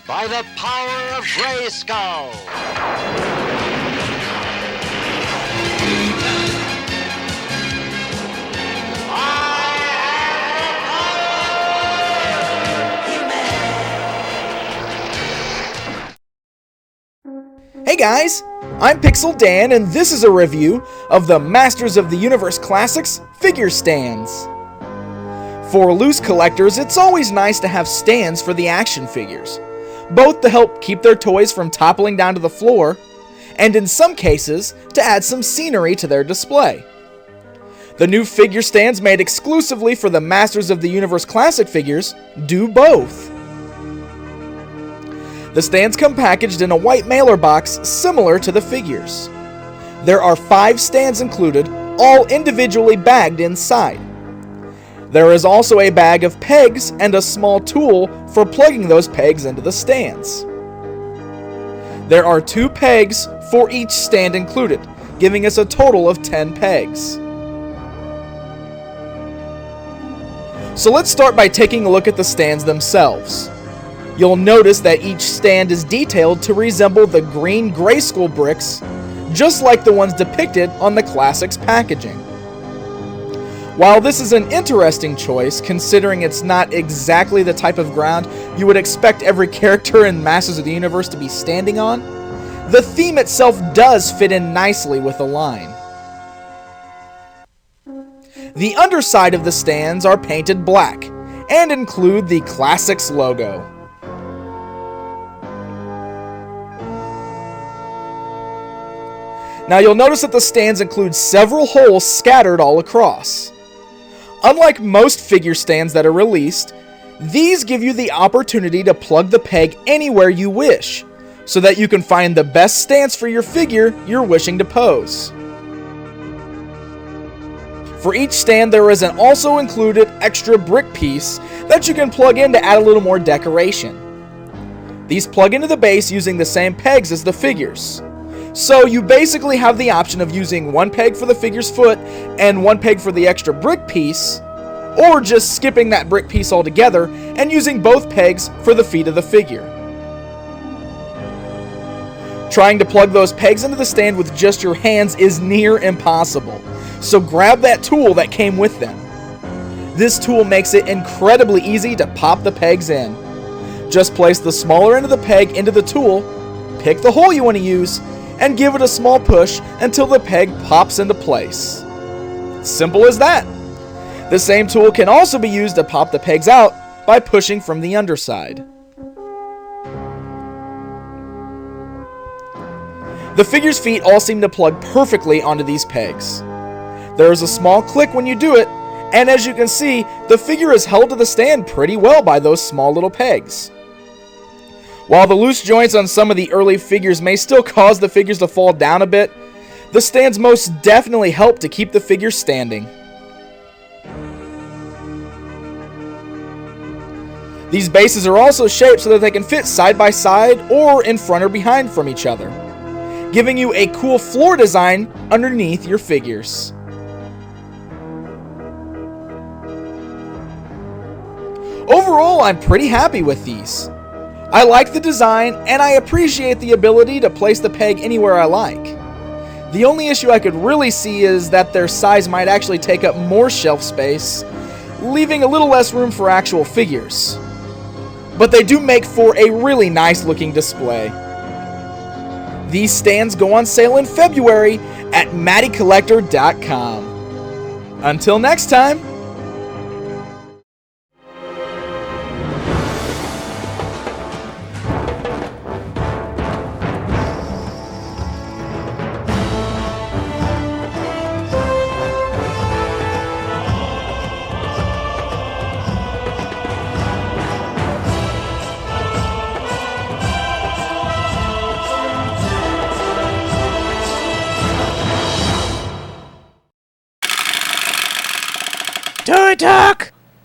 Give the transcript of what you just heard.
by the power of Grayskull. Hey guys, I'm Pixel Dan, and this is a review of the Masters of the Universe Classics figure stands. For loose collectors, it's always nice to have stands for the action figures, both to help keep their toys from toppling down to the floor, and in some cases, to add some scenery to their display. The new figure stands made exclusively for the Masters of the Universe Classic figures do both. The stands come packaged in a white mailer box similar to the figures. There are 5 stands included, all individually bagged inside. There is also a bag of pegs and a small tool for plugging those pegs into the stands. There are 2 pegs for each stand included, giving us a total of 10 pegs. So let's start by taking a look at the stands themselves. You'll notice that each stand is detailed to resemble the green Grayskull bricks, just like the ones depicted on the Classics packaging. While this is an interesting choice, considering it's not exactly the type of ground you would expect every character in Masters of the Universe to be standing on, the theme itself does fit in nicely with the line. The underside of the stands are painted black, and include the Classics logo. Now you'll notice that the stands include several holes scattered all across. Unlike most figure stands that are released, these give you the opportunity to plug the peg anywhere you wish, so that you can find the best stance for your figure you're wishing to pose. For each stand there is an also included extra brick piece that you can plug in to add a little more decoration. These plug into the base using the same pegs as the figures. So you basically have the option of using one peg for the figure's foot and one peg for the extra brick piece, or just skipping that brick piece altogether and using both pegs for the feet of the figure. Trying to plug those pegs into the stand with just your hands is near impossible, so grab that tool that came with them. This tool makes it incredibly easy to pop the pegs in. Just place the smaller end of the peg into the tool, pick the hole you want to use, and give it a small push until the peg pops into place. Simple as that. The same tool can also be used to pop the pegs out by pushing from the underside. The figure's feet all seem to plug perfectly onto these pegs. There is a small click when you do it, and as you can see, the figure is held to the stand pretty well by those small little pegs. While the loose joints on some of the early figures may still cause the figures to fall down a bit, the stands most definitely help to keep the figure standing. These bases are also shaped so that they can fit side by side or in front or behind from each other, giving you a cool floor design underneath your figures. Overall, I'm pretty happy with these. I like the design, and I appreciate the ability to place the peg anywhere I like. The only issue I could really see is that their size might actually take up more shelf space, leaving a little less room for actual figures. But they do make for a really nice looking display. These stands go on sale in February at MattyCollector.com. Until next time! Toy Talk!